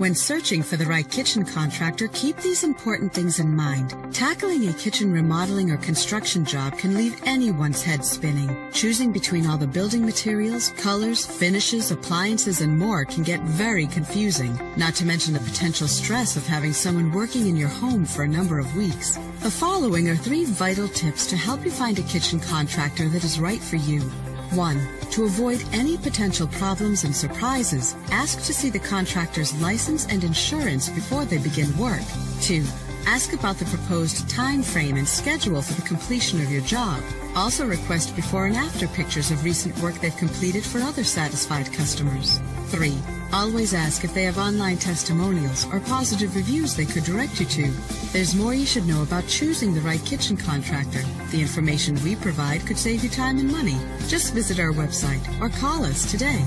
When searching for the right kitchen contractor, keep these important things in mind. Tackling a kitchen remodeling or construction job can leave anyone's head spinning. Choosing between all the building materials, colors, finishes, appliances, and more can get very confusing, not to mention the potential stress of having someone working in your home for a number of weeks. The following are 3 vital tips to help you find a kitchen contractor that is right for you. 1. To avoid any potential problems and surprises, ask to see the contractor's license and insurance before they begin work. 2. Ask about the proposed time frame and schedule for the completion of your job. Also request before and after pictures of recent work they've completed for other satisfied customers. 3. Always ask if they have online testimonials or positive reviews they could direct you to. There's more you should know about choosing the right kitchen contractor. The information we provide could save you time and money. Just visit our website or call us today.